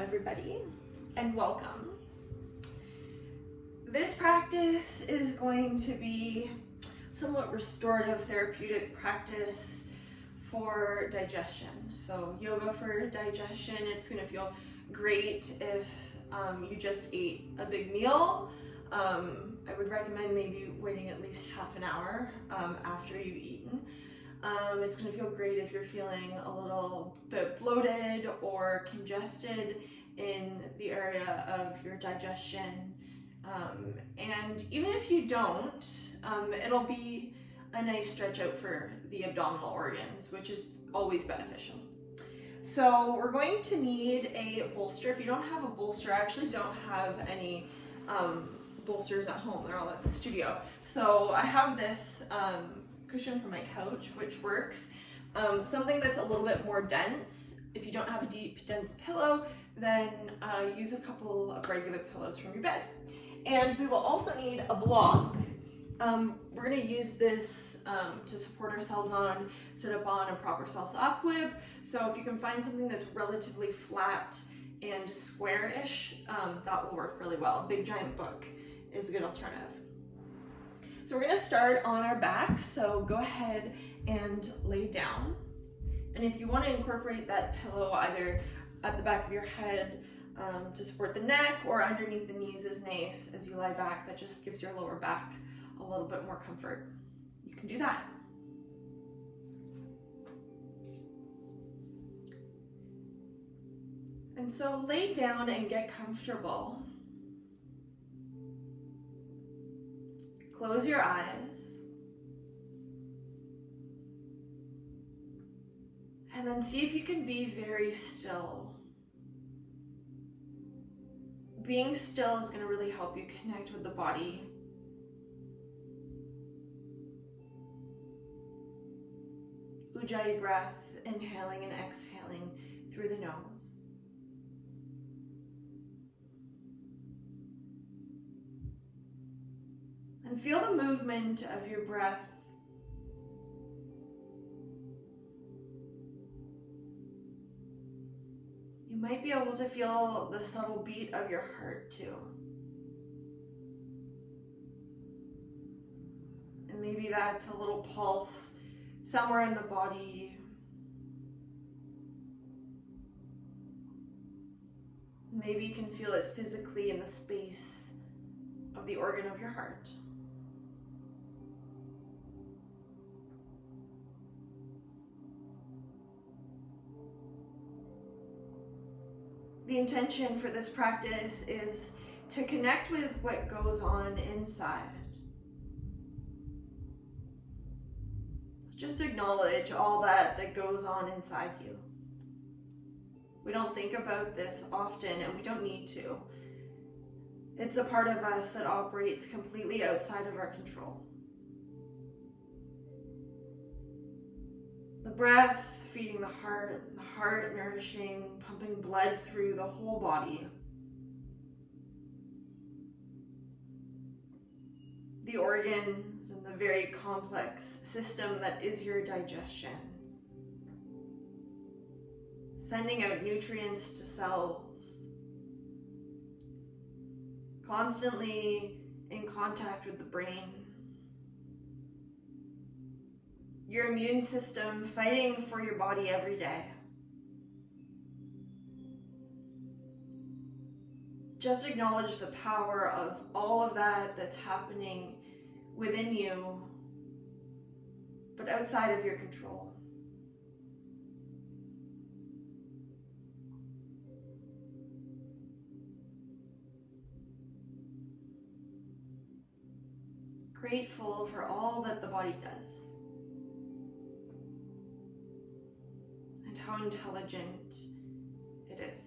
everybody, and welcome. This practice is going to be somewhat restorative therapeutic practice for digestion. So yoga for digestion, it's going to feel great if you just ate a big meal. I would recommend maybe waiting at least half an hour after you've eaten. It's going to feel great if you're feeling a little bit bloated or congested in the area of your digestion. And even if you don't, it'll be a nice stretch out for the abdominal organs, which is always beneficial. So we're going to need a bolster. If you don't have a bolster, I actually don't have any bolsters at home. They're all at the studio. So I have this cushion from my couch, which works. Something that's a little bit more dense. If you don't have a deep, dense pillow, then use a couple of regular pillows from your bed. And we will also need a block. We're going to use this to support ourselves on, sit up on, and prop ourselves up with. So if you can find something that's relatively flat and square-ish, that will work really well. A big giant book is a good alternative. So we're going to start on our backs, so go ahead and lay down. And if you want to incorporate that pillow either at the back of your head to support the neck or underneath the knees is nice as you lie back. That just gives your lower back a little bit more comfort. You can do that. And so lay down and get comfortable. Close your eyes. And then see if you can be very still. Being still is going to really help you connect with the body. Ujjayi breath, inhaling and exhaling through the nose. And feel the movement of your breath. You might be able to feel the subtle beat of your heart too. And maybe that's a little pulse somewhere in the body. Maybe you can feel it physically in the space of the organ of your heart. The intention for this practice is to connect with what goes on inside. Just acknowledge all that goes on inside you. We don't think about this often, and we don't need to. It's a part of us that operates completely outside of our control. The breath feeding the heart nourishing, pumping blood through the whole body. The organs and the very complex system that is your digestion. Sending out nutrients to cells. Constantly in contact with the brain. Your immune system fighting for your body every day. Just acknowledge the power of all of that that's happening within you, but outside of your control. Grateful for all that the body does. And how intelligent it is.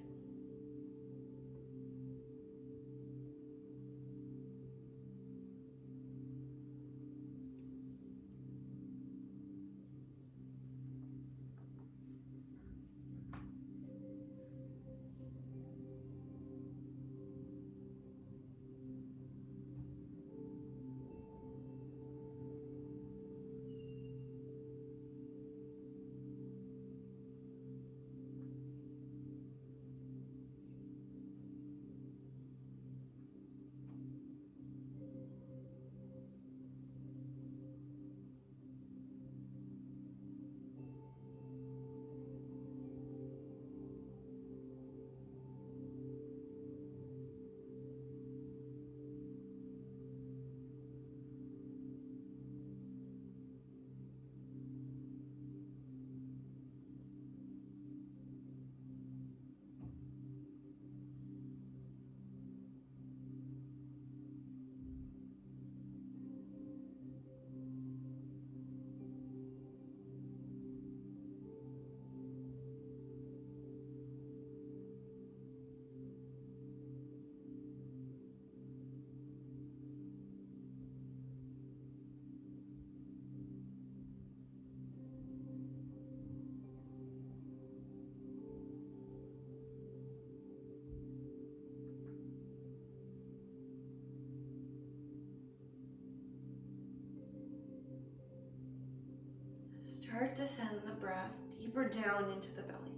Start to send the breath deeper down into the belly.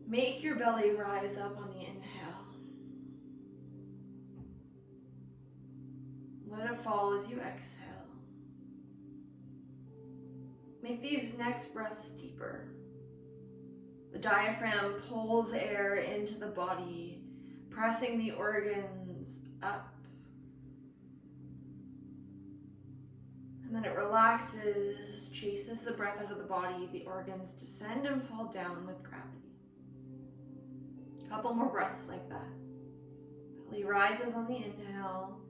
Make your belly rise up on the inhale. Let it fall as you exhale. Make these next breaths deeper. The diaphragm pulls air into the body, pressing the organs up. And then it relaxes, chases the breath out of the body. The organs descend and fall down with gravity. A couple more breaths like that. Belly rises on the inhale,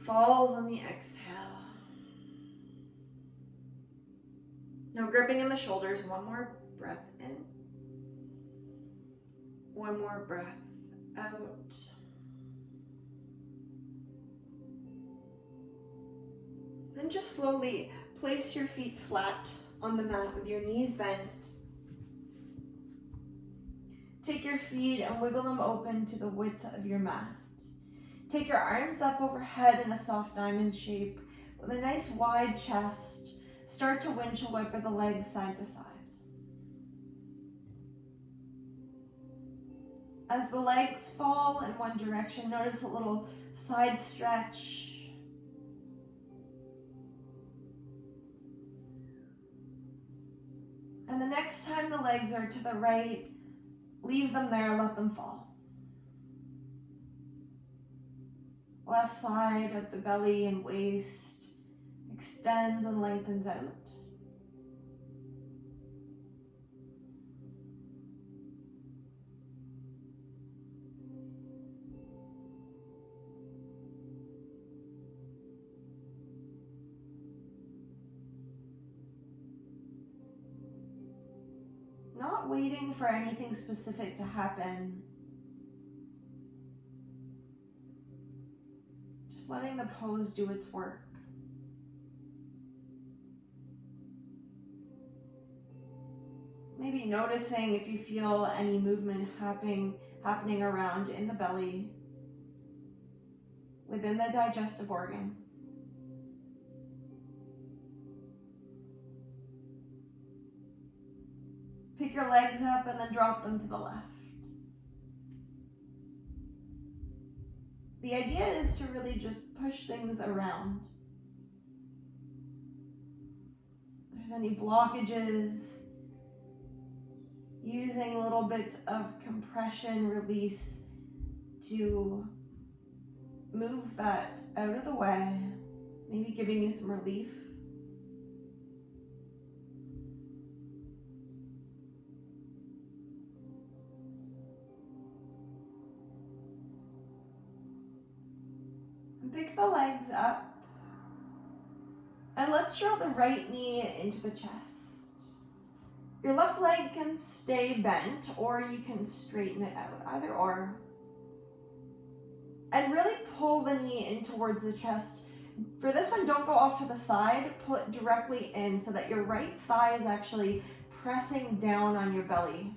falls on the exhale. No gripping in the shoulders. One more breath in. One more breath out. Then just slowly place your feet flat on the mat with your knees bent. Take your feet and wiggle them open to the width of your mat. Take your arms up overhead in a soft diamond shape with a nice wide chest. Start to windshield wiper the legs side to side. As the legs fall in one direction, notice a little side stretch. And the next time the legs are to the right, leave them there, let them fall. Left side of the belly and waist extends and lengthens out. Not waiting for anything specific to happen. Just letting the pose do its work. Maybe noticing if you feel any movement happening around in the belly, within the digestive organs. Pick your legs up and then drop them to the left. The idea is to really just push things around. If there's any blockages, using little bits of compression release to move that out of the way, maybe giving you some relief. And pick the legs up. And let's draw the right knee into the chest. Your left leg can stay bent, or you can straighten it out, either or. And really pull the knee in towards the chest. For this one, don't go off to the side, pull it directly in so that your right thigh is actually pressing down on your belly.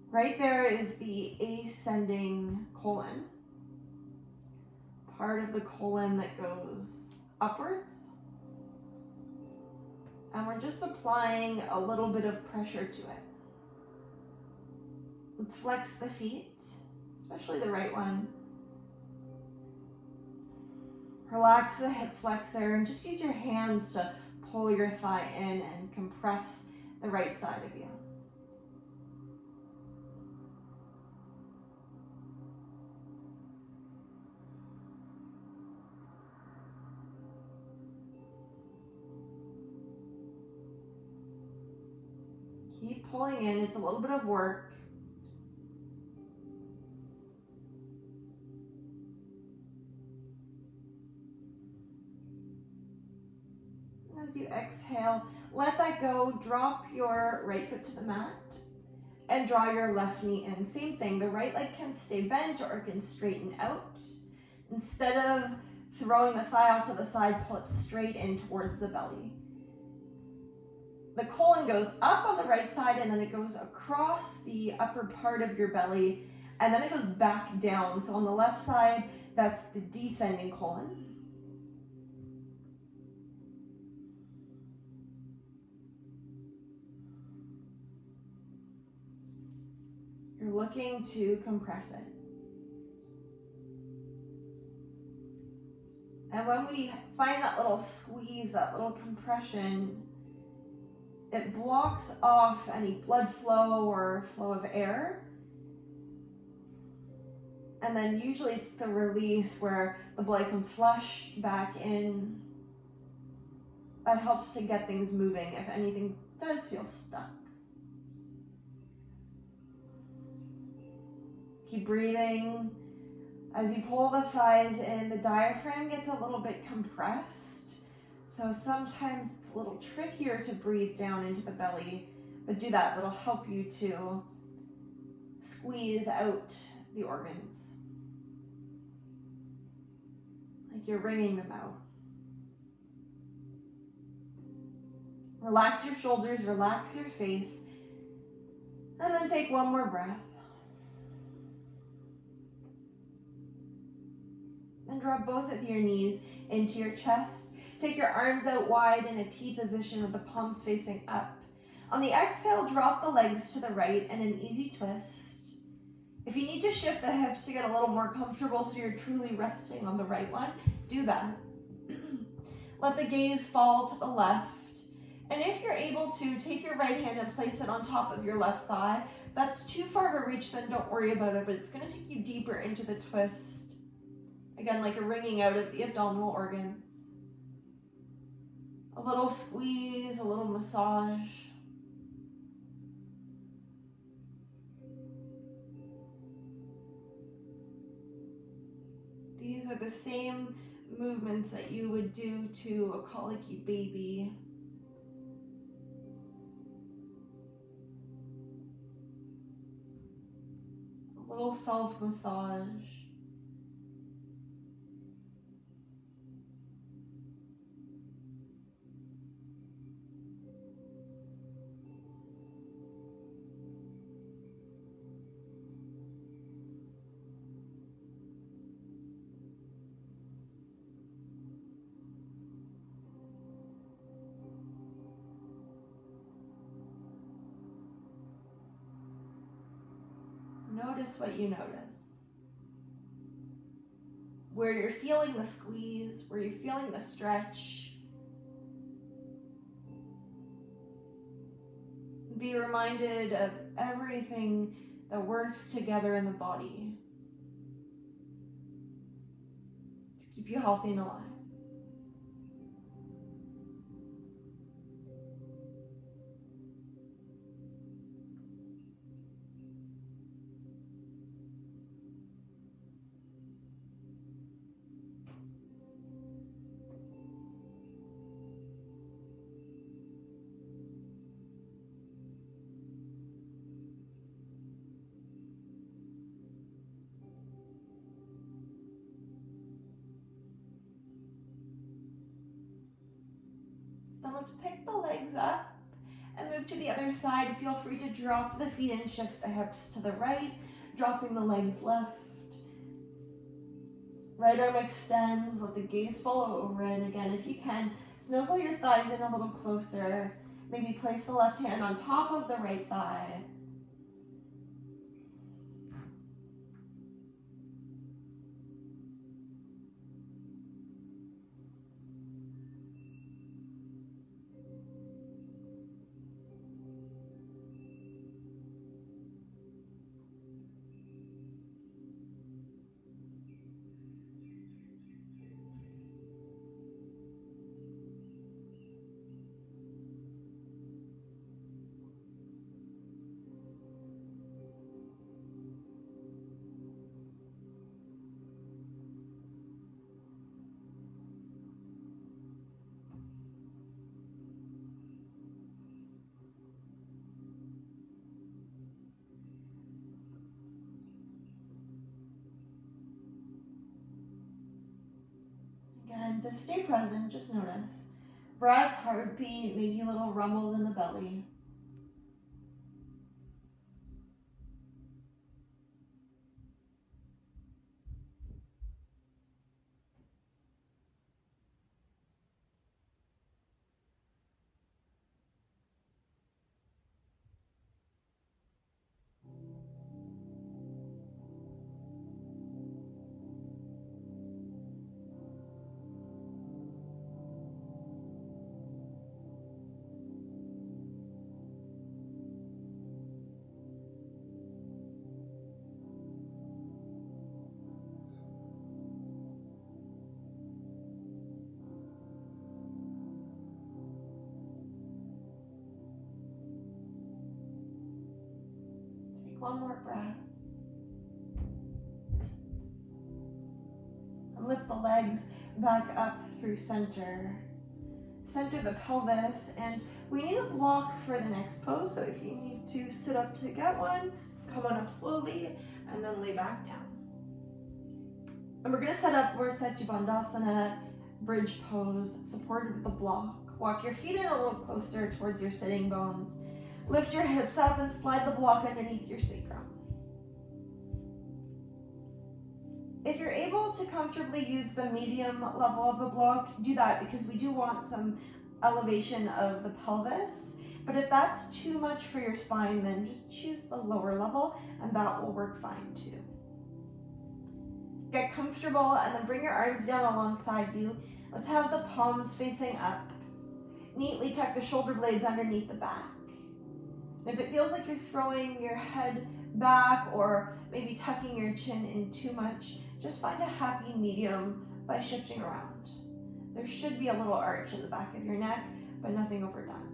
Right there is the ascending colon. Part of the colon that goes upwards. And we're just applying a little bit of pressure to it. Let's flex the feet, especially the right one. Relax the hip flexor and just use your hands to pull your thigh in and compress the right side of you. Keep pulling in, it's a little bit of work. And as you exhale, let that go, drop your right foot to the mat and draw your left knee in. Same thing, the right leg can stay bent or it can straighten out. Instead of throwing the thigh off to the side, pull it straight in towards the belly. The colon goes up on the right side and then it goes across the upper part of your belly and then it goes back down. So on the left side, that's the descending colon. looking to compress it. And when we find that little squeeze, that little compression, it blocks off any blood flow or flow of air. And then usually it's the release where the blood can flush back in. That helps to get things moving if anything does feel stuck. Keep breathing. As you pull the thighs in, the diaphragm gets a little bit compressed. So sometimes it's a little trickier to breathe down into the belly, but do that. That'll help you to squeeze out the organs. Like you're wringing them out. Relax your shoulders, relax your face, and then take one more breath. And drop both of your knees into your chest. Take your arms out wide in a T position with the palms facing up. On the exhale, drop the legs to the right in an easy twist. If you need to shift the hips to get a little more comfortable so you're truly resting on the right one, do that. Let the gaze fall to the left. And if you're able to, take your right hand and place it on top of your left thigh. If that's too far of a reach, then don't worry about it, but it's going to take you deeper into the twist. Again, like a wringing out of the abdominal organs. A little squeeze, a little massage. These are the same movements that you would do to a colicky baby. A little self-massage. Notice what you notice. Where you're feeling the squeeze, where you're feeling the stretch. Be reminded of everything that works together in the body to keep you healthy and alive. Then let's pick the legs up and move to the other side. Feel free to drop the feet and shift the hips to the right, dropping the legs left. Right arm extends, let the gaze follow over it. And again, if you can, snuggle your thighs in a little closer. Maybe place the left hand on top of the right thigh. Again, to stay present, just notice. Breath, heartbeat, maybe little rumbles in the belly. Take one more breath. And lift the legs back up through center. Center the pelvis, and we need a block for the next pose, so if you need to sit up to get one, come on up slowly, and then lay back down. And we're gonna set up for Bandhasana, bridge pose, supported with the block. Walk your feet in a little closer towards your sitting bones. Lift your hips up and slide the block underneath your sacrum. If you're able to comfortably use the medium level of the block, do that, because we do want some elevation of the pelvis. But if that's too much for your spine, then just choose the lower level and that will work fine too. Get comfortable and then bring your arms down alongside you. Let's have the palms facing up. Neatly tuck the shoulder blades underneath the back. And if it feels like you're throwing your head back or maybe tucking your chin in too much, just find a happy medium by shifting around. There should be a little arch in the back of your neck, but nothing overdone.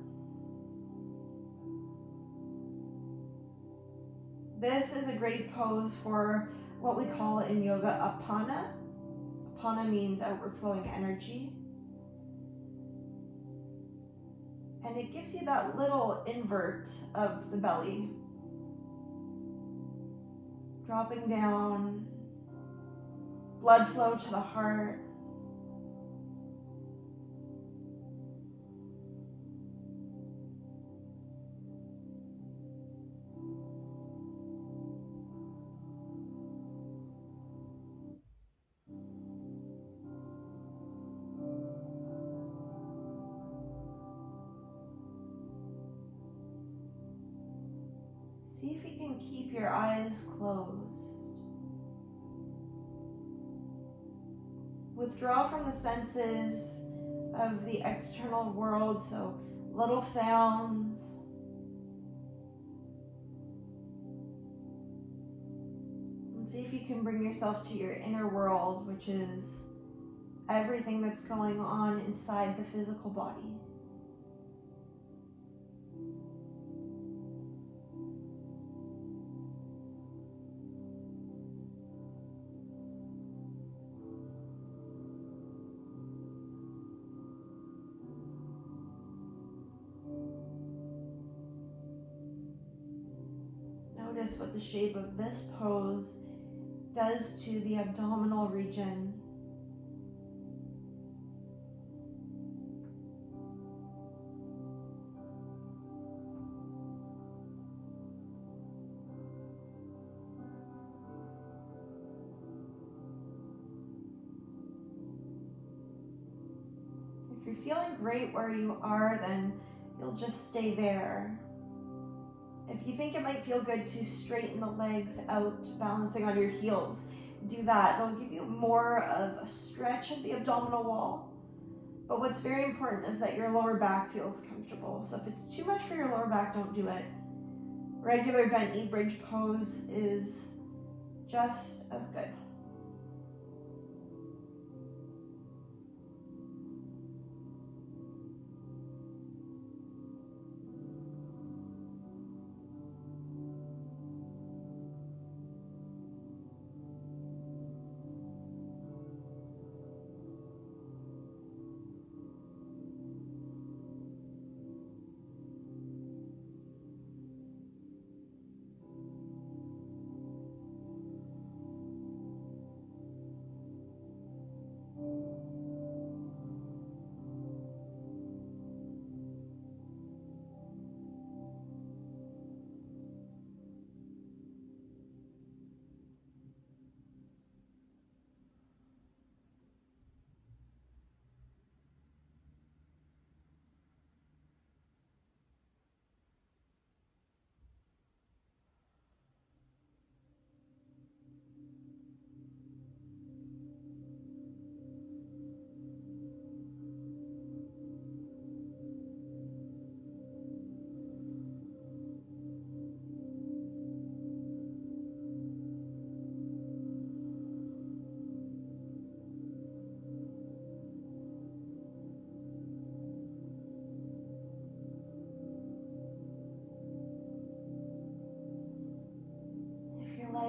This is a great pose for what we call in yoga apana. Apana means outward flowing energy. And it gives you that little invert of the belly. Dropping down, blood flow to the heart. See if you can keep your eyes closed. Withdraw from the senses of the external world, so little sounds. And see if you can bring yourself to your inner world, which is everything that's going on inside the physical body. Notice what the shape of this pose does to the abdominal region. If you're feeling great where you are, then you'll just stay there. If you think it might feel good to straighten the legs out, balancing on your heels, do that. It'll give you more of a stretch of the abdominal wall. But what's very important is that your lower back feels comfortable. So if it's too much for your lower back, don't do it. Regular bent knee bridge pose is just as good.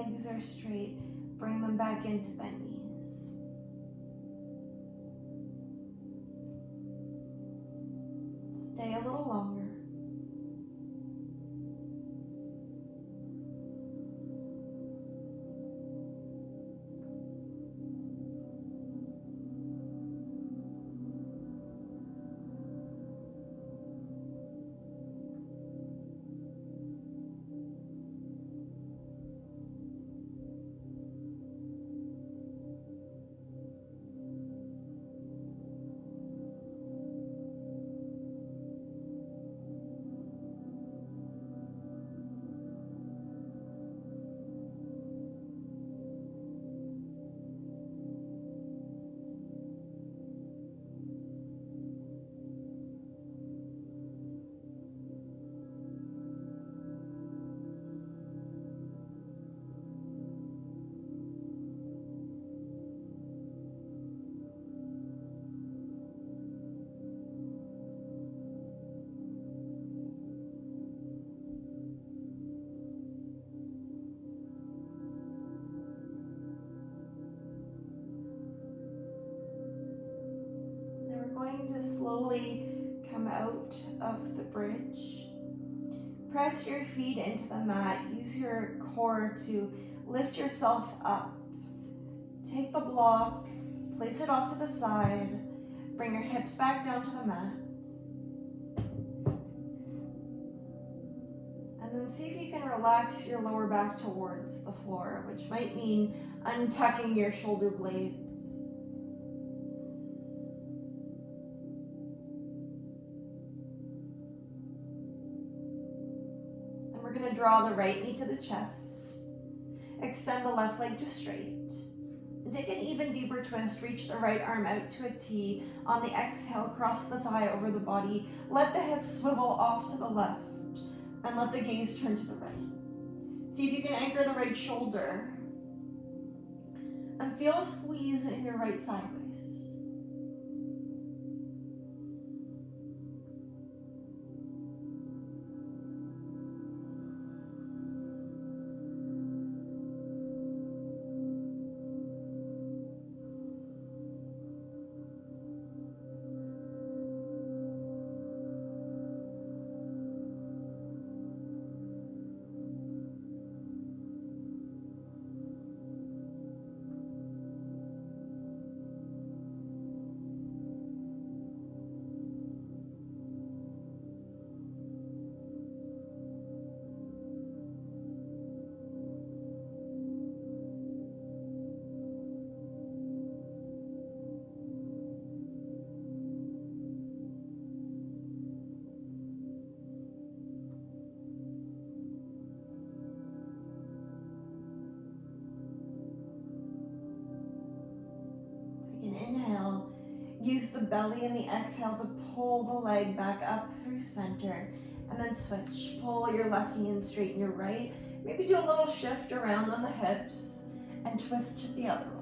legs are straight, bring them back into bent knees. Stay a little longer. Going to slowly come out of the bridge. Press your feet into the mat. Use your core to lift yourself up. Take the block, place it off to the side. Bring your hips back down to the mat. And then see if you can relax your lower back towards the floor, which might mean untucking your shoulder blades. We're going to draw the right knee to the chest. Extend the left leg to straight. And take an even deeper twist. Reach the right arm out to a T. On the exhale, cross the thigh over the body. Let the hips swivel off to the left. And let the gaze turn to the right. See if you can anchor the right shoulder. And feel a squeeze in your right side waist. Inhale, use the belly and the exhale to pull the leg back up through center, and then switch. Pull your left knee in, straighten your right. Maybe do a little shift around on the hips and twist to the other way.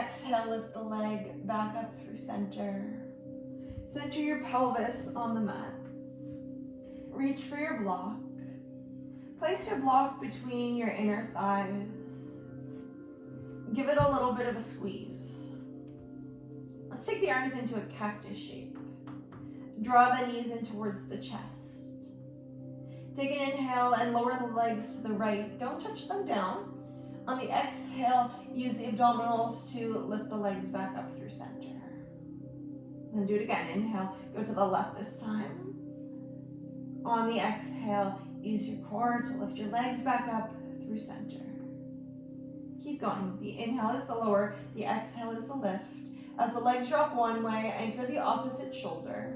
exhale, lift the leg back up through center. Center your pelvis on the mat. Reach for your block. Place your block between your inner thighs. Give it a little bit of a squeeze. Let's take the arms into a cactus shape. Draw the knees in towards the chest. Take an inhale and lower the legs to the right. Don't touch them down. On the exhale, use the abdominals to lift the legs back up through center. Then do it again. Inhale, go to the left this time. On the exhale, use your core to lift your legs back up through center. Keep going. The inhale is the lower, the exhale is the lift. As the legs drop one way, anchor the opposite shoulder.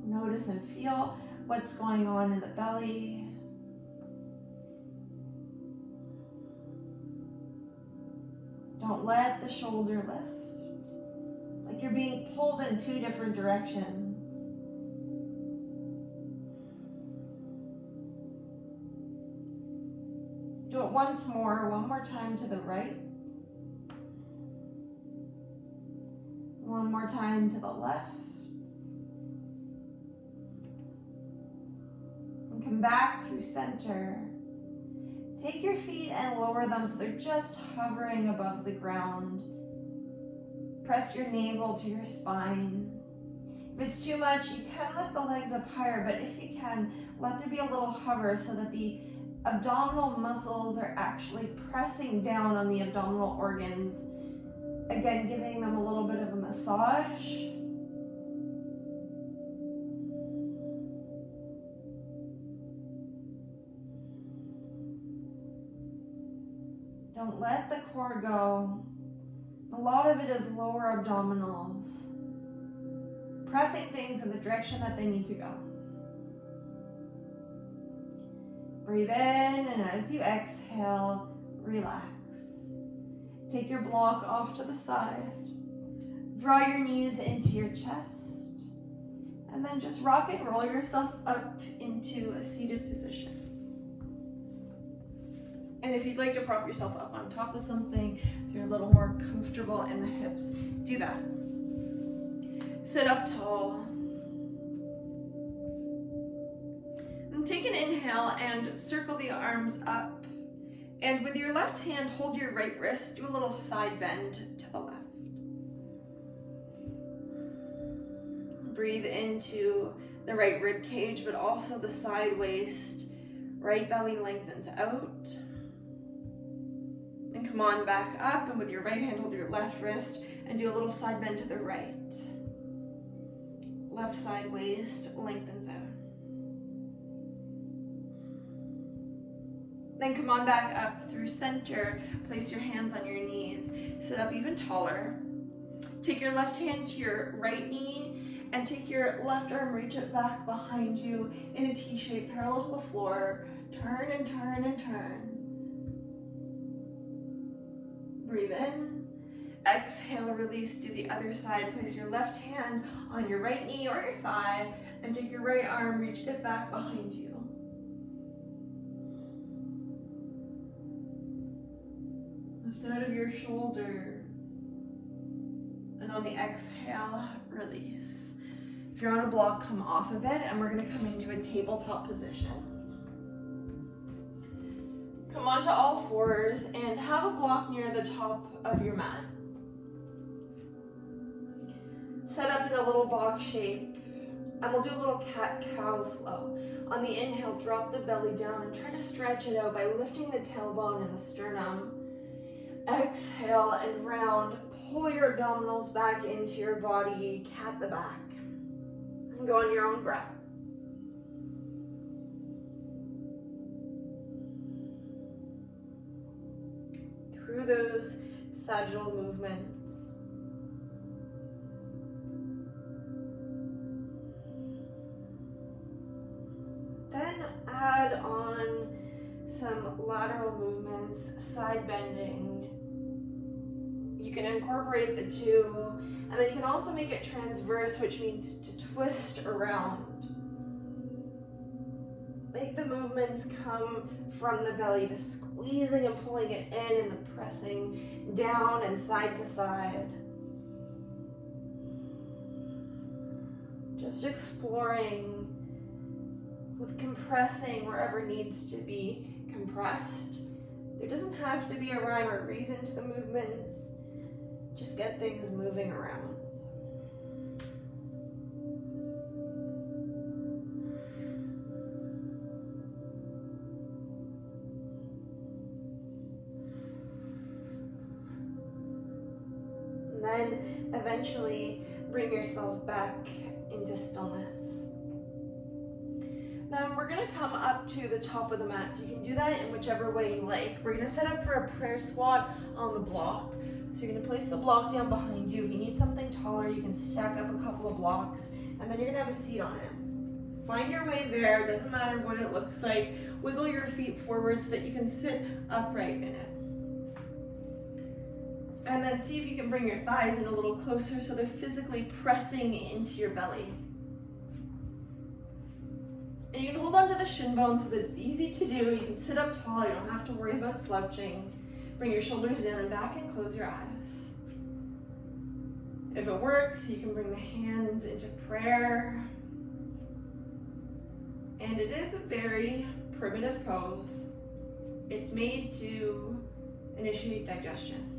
Notice and feel what's going on in the belly. Don't let the shoulder lift. It's like you're being pulled in two different directions. Do it once more, one more time to the right. One more time to the left. And come back through center. Take your feet and lower them so they're just hovering above the ground. Press your navel to your spine. If it's too much, you can lift the legs up higher, but if you can, let there be a little hover so that the abdominal muscles are actually pressing down on the abdominal organs. Again, giving them a little bit of a massage. Don't let the core go. A lot of it is lower abdominals, pressing things in the direction that they need to go. Breathe in, and as you exhale, relax. Take your block off to the side. Draw your knees into your chest, and then just rock and roll yourself up into a seated position. And if you'd like to prop yourself up on top of something so you're a little more comfortable in the hips, do that. Sit up tall. And take an inhale and circle the arms up. And with your left hand, hold your right wrist. Do a little side bend to the left. Breathe into the right rib cage, but also the side waist. Right belly lengthens out. And come on back up, and with your right hand, hold your left wrist and do a little side bend to the right. Left side waist lengthens out. Then come on back up through center. Place your hands on your knees. Sit up even taller. Take your left hand to your right knee and take your left arm, reach it back behind you in a T shape, parallel to the floor. Turn and turn and turn. Breathe in. Exhale, release, do the other side. Place your left hand on your right knee or your thigh and take your right arm, reach it back behind you. Lift out of your shoulders. And on the exhale, release. If you're on a block, come off of it, and we're going to come into a tabletop position. Come onto all fours and have a block near the top of your mat. Set up in a little box shape, and we'll do a little cat-cow flow. On the inhale, drop the belly down and try to stretch it out by lifting the tailbone and the sternum. Exhale and round. Pull your abdominals back into your body, cat the back. And go on your own breath. Through those sagittal movements. Then add on some lateral movements, side bending. You can incorporate the two, and then you can also make it transverse, which means to twist around. Make the movements come from the belly to squeezing and pulling it in and the pressing down and side to side. Just exploring with compressing wherever needs to be compressed. There doesn't have to be a rhyme or reason to the movements. Just get things moving around. And then eventually bring yourself back into stillness. Then we're gonna come up to the top of the mat. So you can do that in whichever way you like. We're gonna set up for a prayer squat on the block. So you're gonna place the block down behind you. If you need something taller, you can stack up a couple of blocks, and then you're gonna have a seat on it. Find your way there, doesn't matter what it looks like. Wiggle your feet forward so that you can sit upright in it. And then see if you can bring your thighs in a little closer so they're physically pressing into your belly. And you can hold onto the shin bone so that it's easy to do. You can sit up tall, you don't have to worry about slouching. Bring your shoulders down and back and close your eyes. If it works, you can bring the hands into prayer. And it is a very primitive pose. It's made to initiate digestion.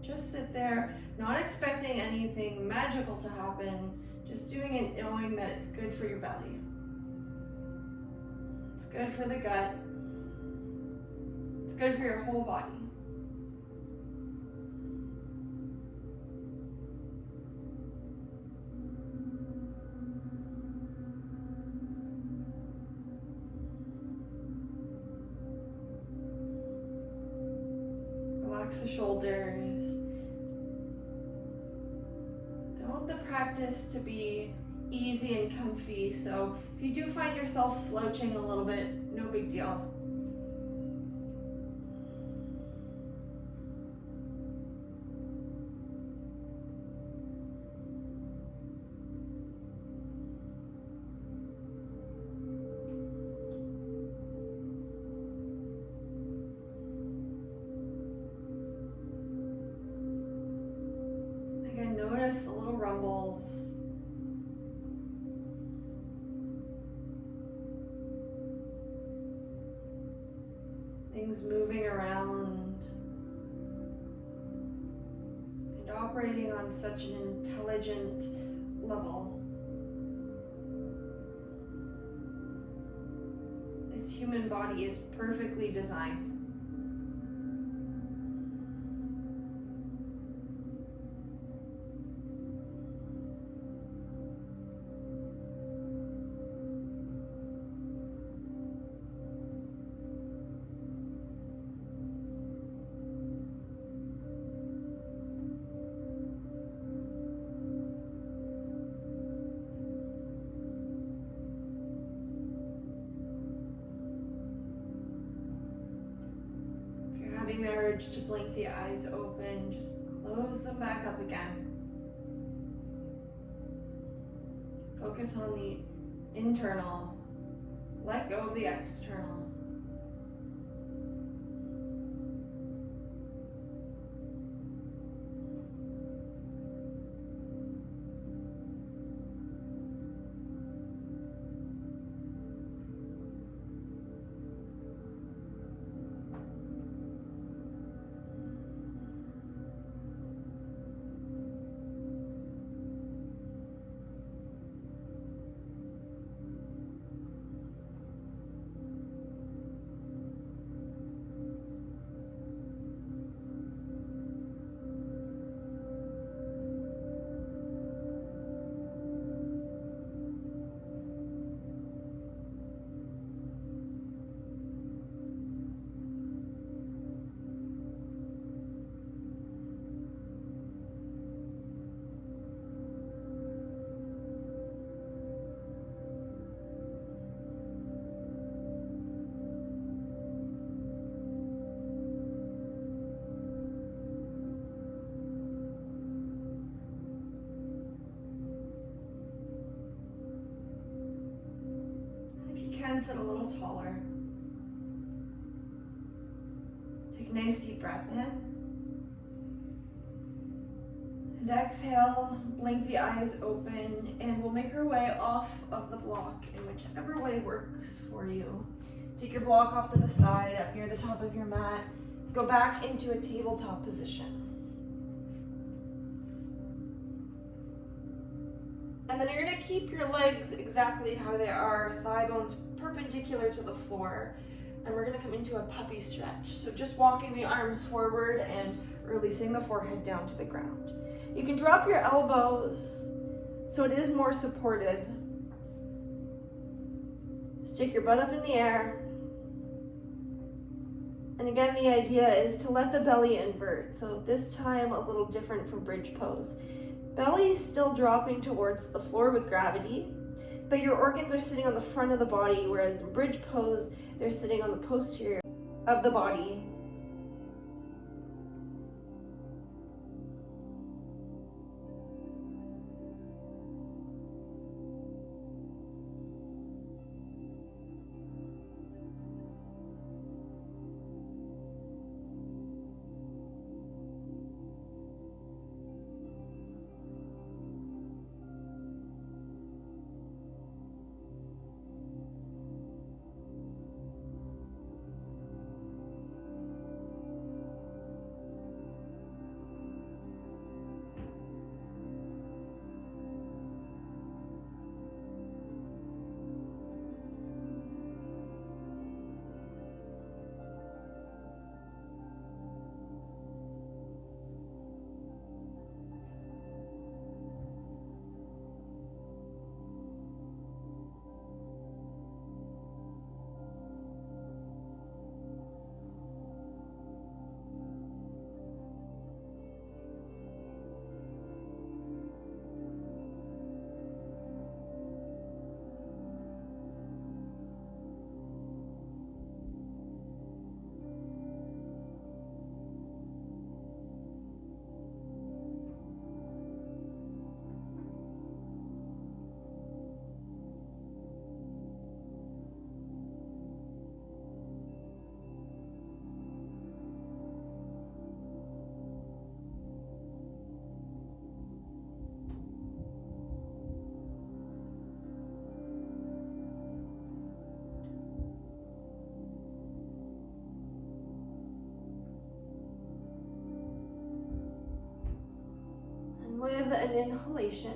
Just sit there, not expecting anything magical to happen, just doing it knowing that it's good for your belly. It's good for the gut. It's good for your whole body. Relax the shoulders. I want the practice to be easy and comfy, so if you do find yourself slouching a little bit, no big deal. Again, notice the little rumbles. Things moving around and operating on such an intelligent level. This human body is perfectly designed. Having the urge to blink the eyes open, just close them back up again. Focus on the internal, let go of the external. can, sit a little taller. Take a nice deep breath in. And exhale, blink the eyes open, and we'll make our way off of the block in whichever way works for you. Take your block off to the side, up near the top of your mat. Go back into a tabletop position. And then you're gonna keep your legs exactly how they are, thigh bones perpendicular to the floor. And we're gonna come into a puppy stretch. So just walking the arms forward and releasing the forehead down to the ground. You can drop your elbows so it is more supported. Stick your butt up in the air. And again, the idea is to let the belly invert. So this time a little different from bridge pose. Belly is still dropping towards the floor with gravity, but your organs are sitting on the front of the body, whereas in bridge pose, they're sitting on the posterior of the body. With an inhalation,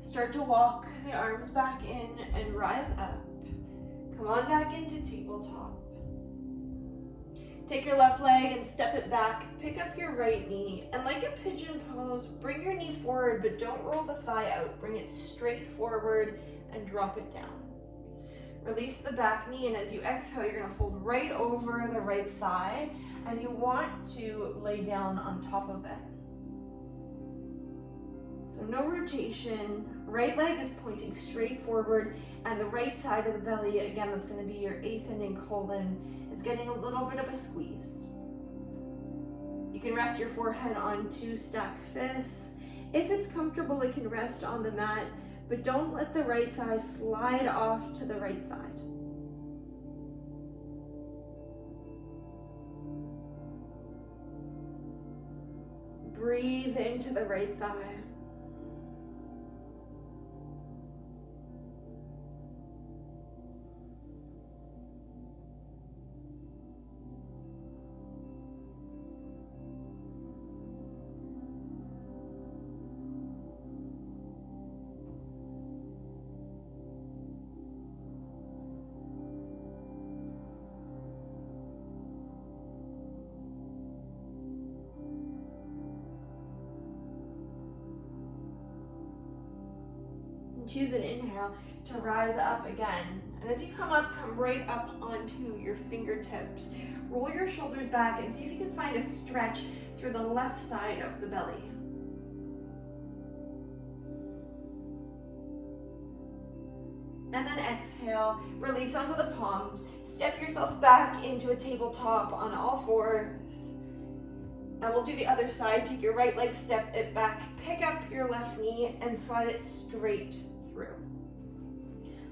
start to walk the arms back in and rise up. Come on back into tabletop. Take your left leg and step it back. Pick up your right knee, and like a pigeon pose, bring your knee forward, but don't roll the thigh out. Bring it straight forward and drop it down. Release the back knee, and as you exhale, you're gonna fold right over the right thigh, and you want to lay down on top of it. So no rotation, right leg is pointing straight forward, and the right side of the belly, again, that's gonna be your ascending colon, is getting a little bit of a squeeze. You can rest your forehead on 2 stacked fists. If it's comfortable, it can rest on the mat, but don't let the right thigh slide off to the right side. Breathe into the right thigh. Choose an inhale to rise up again. And as you come up, come right up onto your fingertips. Roll your shoulders back and see if you can find a stretch through the left side of the belly. And then exhale, release onto the palms. Step yourself back into a tabletop on all fours. And we'll do the other side. Take your right leg, step it back, pick up your left knee and slide it straight through.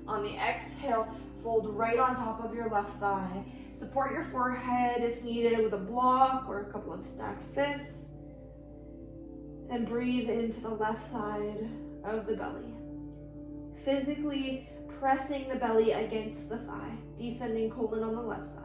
On the exhale, fold right on top of your left thigh. Support your forehead if needed with a block or a couple of stacked fists. And breathe into the left side of the belly. Physically pressing the belly against the thigh, descending colon on the left side.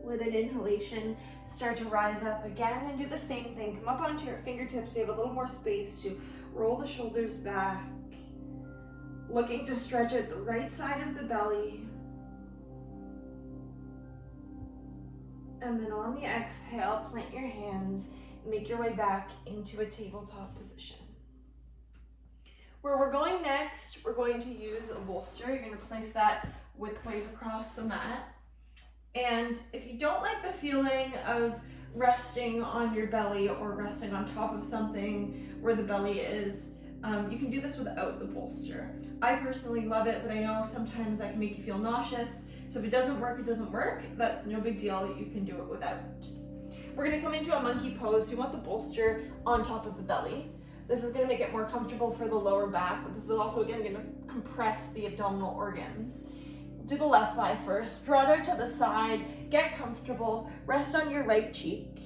With an inhalation, start to rise up again and do the same thing. Come up onto your fingertips. You have a little more space to roll the shoulders back. Looking to stretch out the right side of the belly. And then on the exhale, plant your hands and make your way back into a tabletop position. Where we're going next, we're going to use a bolster. You're going to place that widthways across the mat. And if you don't like the feeling of resting on your belly or resting on top of something where the belly is, you can do this without the bolster. I personally love it, but I know sometimes that can make you feel nauseous. So if it doesn't work, it doesn't work. That's no big deal. You can do it without. We're going to come into a monkey pose. You want the bolster on top of the belly. This is going to make it more comfortable for the lower back, but this is also, again, going to compress the abdominal organs. Do the left thigh first, draw it out to the side, get comfortable, rest on your right cheek,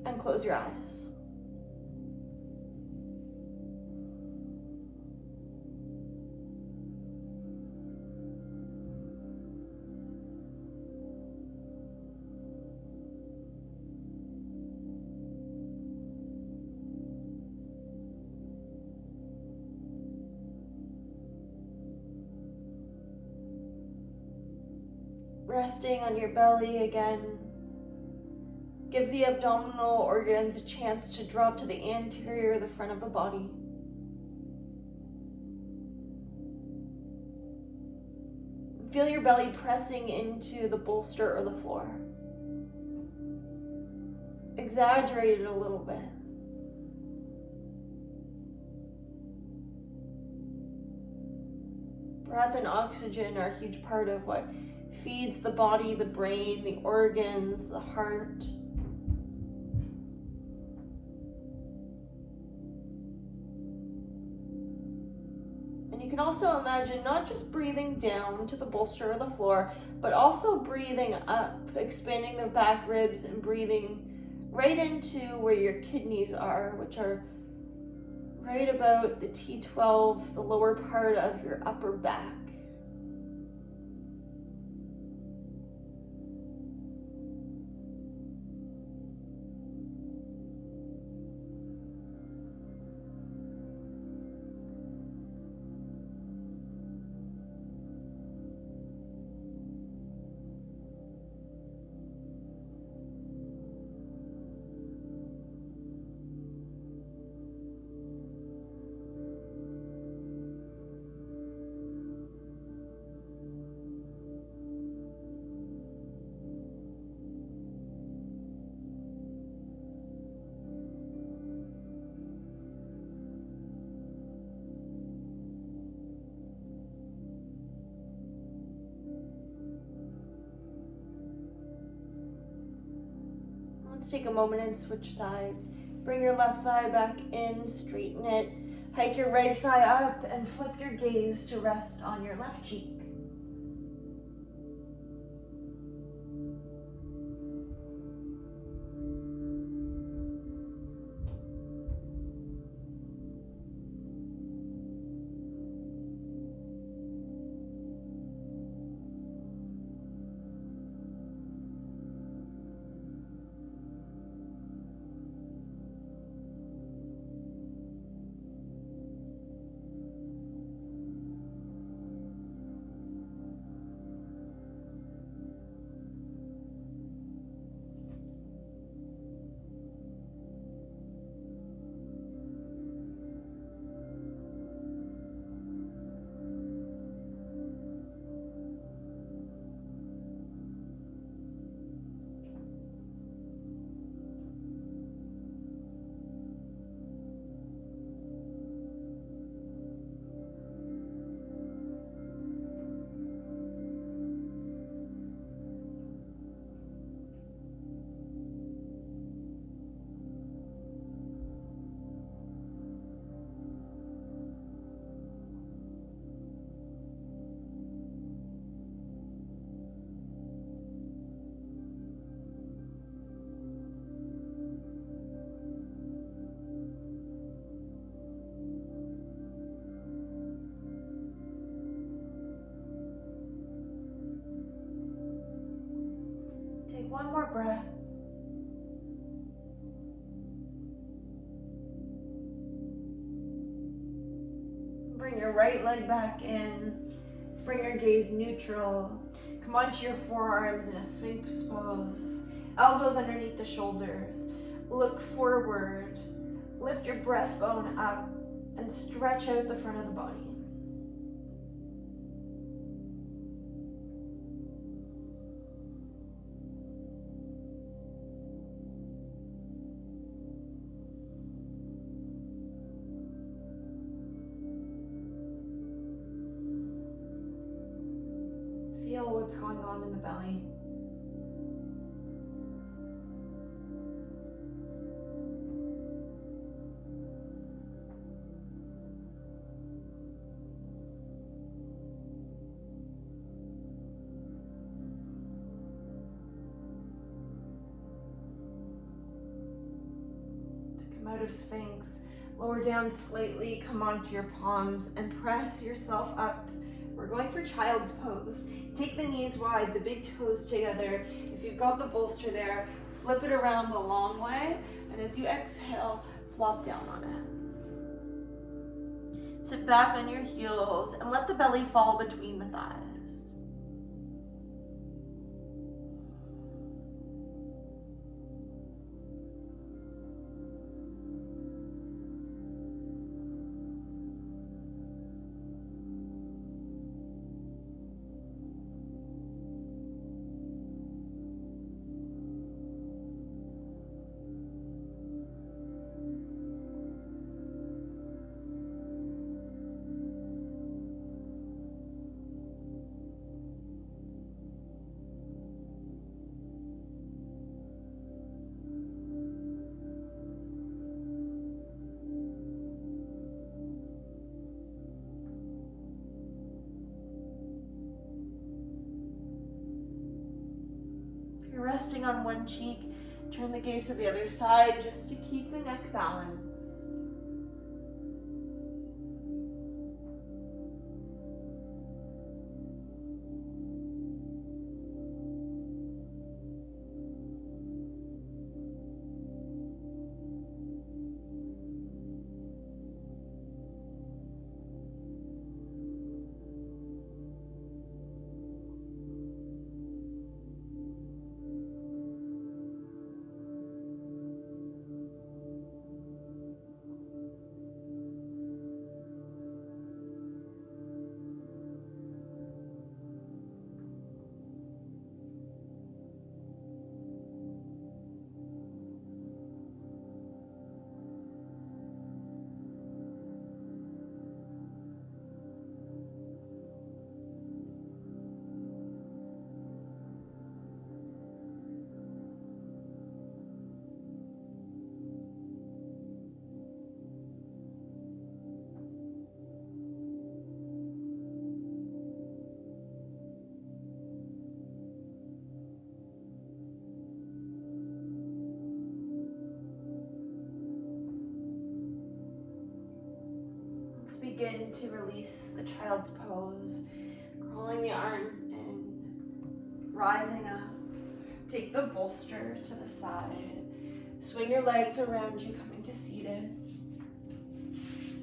and close your eyes. Resting on your belly again gives the abdominal organs a chance to drop to the anterior, the front of the body. Feel your belly pressing into the bolster or the floor. Exaggerate it a little bit. Breath and oxygen are a huge part of what feeds the body, the brain, the organs, the heart. And you can also imagine not just breathing down to the bolster or the floor, but also breathing up, expanding the back ribs and breathing right into where your kidneys are, which are right about the T12, the lower part of your upper back. Let's take a moment and switch sides. Bring your left thigh back in, straighten it. Hike your right thigh up and flip your gaze to rest on your left cheek. more breath. Bring your right leg back in. Bring your gaze neutral. Come onto your forearms in a Sphinx pose. Elbows underneath the shoulders. Look forward. Lift your breastbone up and stretch out the front of the body. Feel what's going on in the belly. Out of Sphinx, lower down slightly, come onto your palms and press yourself up. We're going for child's pose. Take the knees wide, the big toes together. If you've got the bolster there, flip it around the long way, and as you exhale, flop down on it. Sit back on your heels and let the belly fall between the thighs. Resting on one cheek, turn the gaze to the other side just to keep the neck balanced. Begin to release the child's pose, crawling the arms in, rising up. Take the bolster to the side. Swing your legs around you, coming to seated.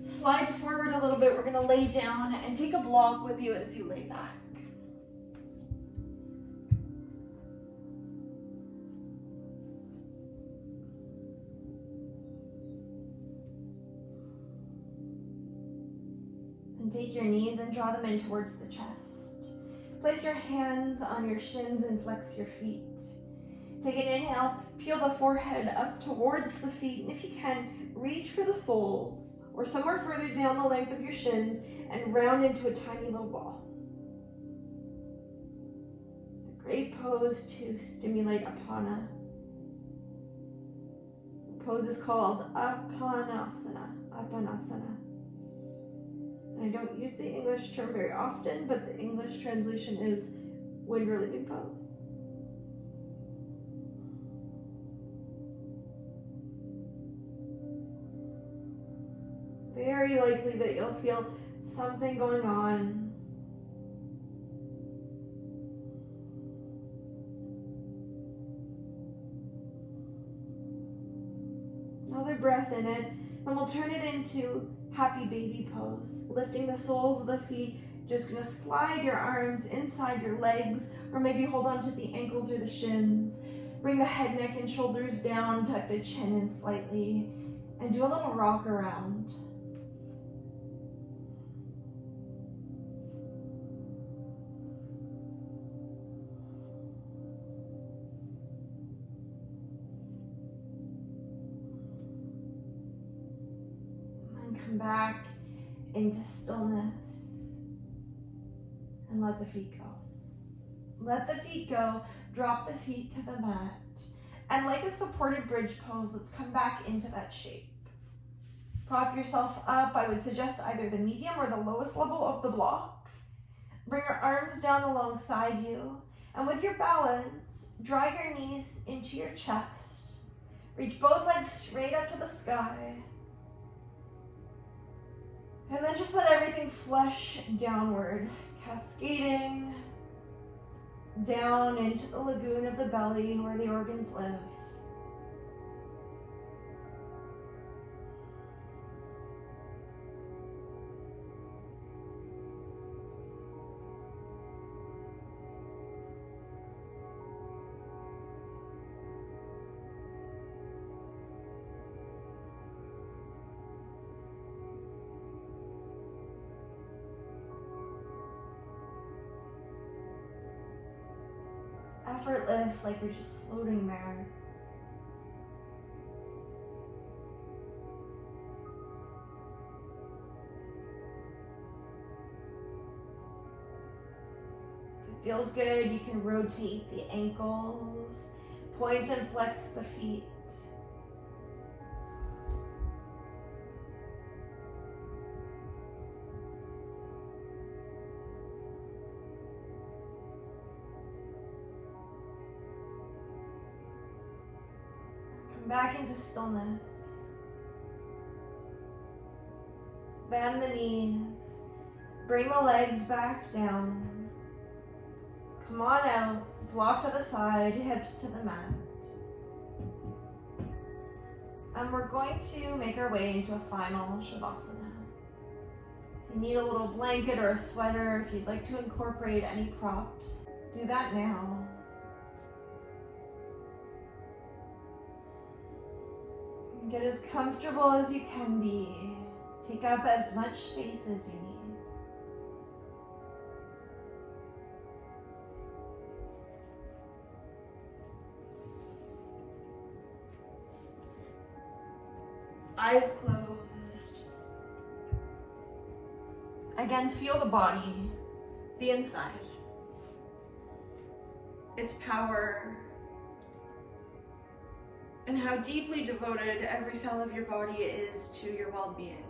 Slide forward a little bit. We're going to lay down and take a block with you as you lay back. Take your knees and draw them in towards the chest. Place your hands on your shins and flex your feet. Take an inhale, peel the forehead up towards the feet, and if you can, reach for the soles or somewhere further down the length of your shins and round into a tiny little ball. A great pose to stimulate apana. The pose is called apanasana. I don't use the English term very often, but the English translation is wind relieving pose. Very likely that you'll feel something going on. Another breath in it. Then we'll turn it into happy baby pose. Lifting the soles of the feet. Just gonna slide your arms inside your legs, or maybe hold on to the ankles or the shins. Bring the head, neck, and shoulders down, tuck the chin in slightly, and do a little rock around. And come back into stillness and let the feet go. Let the feet go. Drop the feet to the mat. And like a supported bridge pose, let's come back into that shape. Prop yourself up. I would suggest either the medium or the lowest level of the block. Bring your arms down alongside you. And with your balance, drag your knees into your chest. Reach both legs straight up to the sky. And then just let everything flush downward, cascading down into the lagoon of the belly where the organs live. Effortless, like you're just floating there. If it feels good, you can rotate the ankles, point and flex the feet. Back into stillness. Bend the knees. Bring the legs back down. Come on out. Block to the side, hips to the mat. And we're going to make our way into a final Shavasana. If you need a little blanket or a sweater, if you'd like to incorporate any props, do that now. Get as comfortable as you can be. Take up as much space as you need. Eyes closed. Again, feel the body, the inside, its power, and how deeply devoted every cell of your body is to your well-being.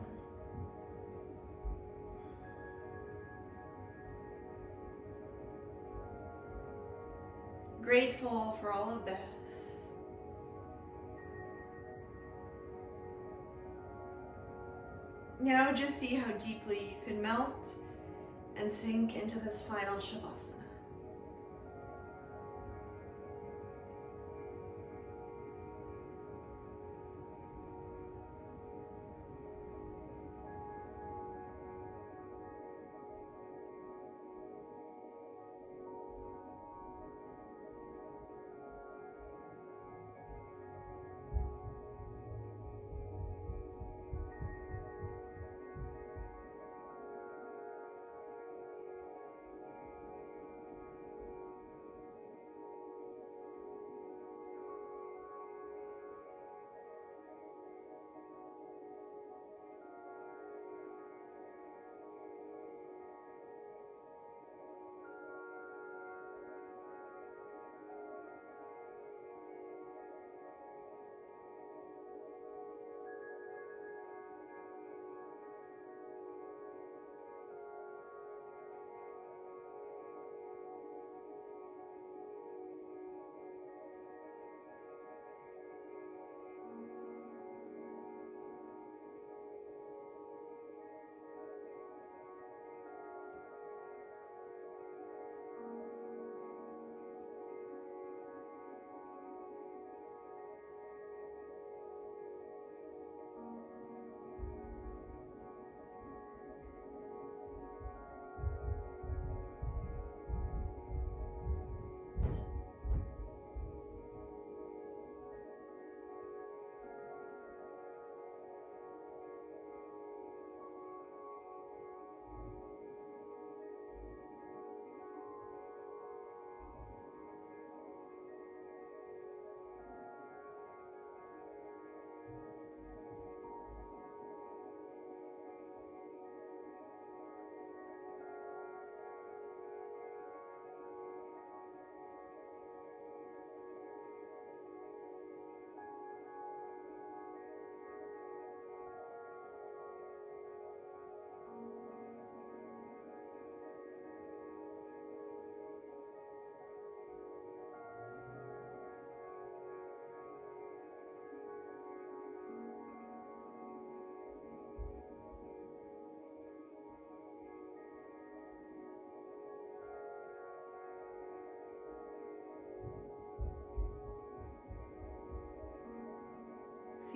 Grateful for all of this. Now just see how deeply you can melt and sink into this final Shavasana.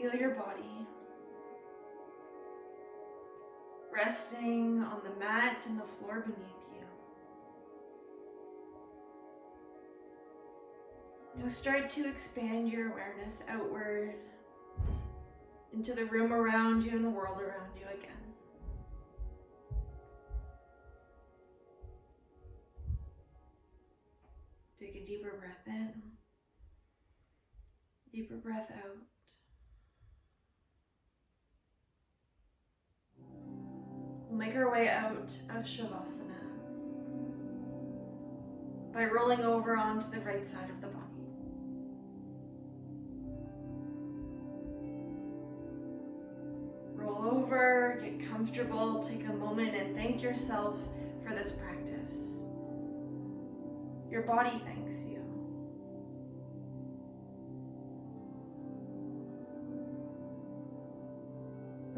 Feel your body resting on the mat and the floor beneath you. Now start to expand your awareness outward into the room around you and the world around you again. Take a deeper breath in, deeper breath out. We'll make our way out of Shavasana by rolling over onto the right side of the body. Roll over, get comfortable, take a moment and thank yourself for this practice. Your body thanks you.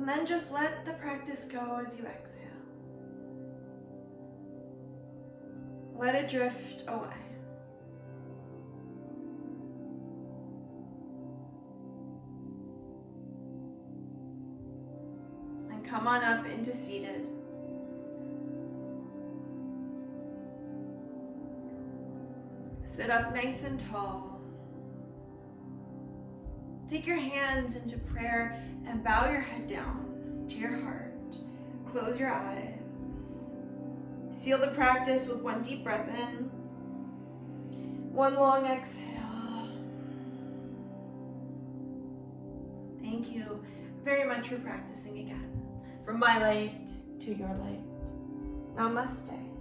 And then just let the practice go as you exhale. Let it drift away. And come on up into seated. Sit up nice and tall. Take your hands into prayer and bow your head down to your heart. Close your eyes. Seal the practice with one deep breath in, one long exhale. Thank you very much for practicing again. From my light to your light. Namaste.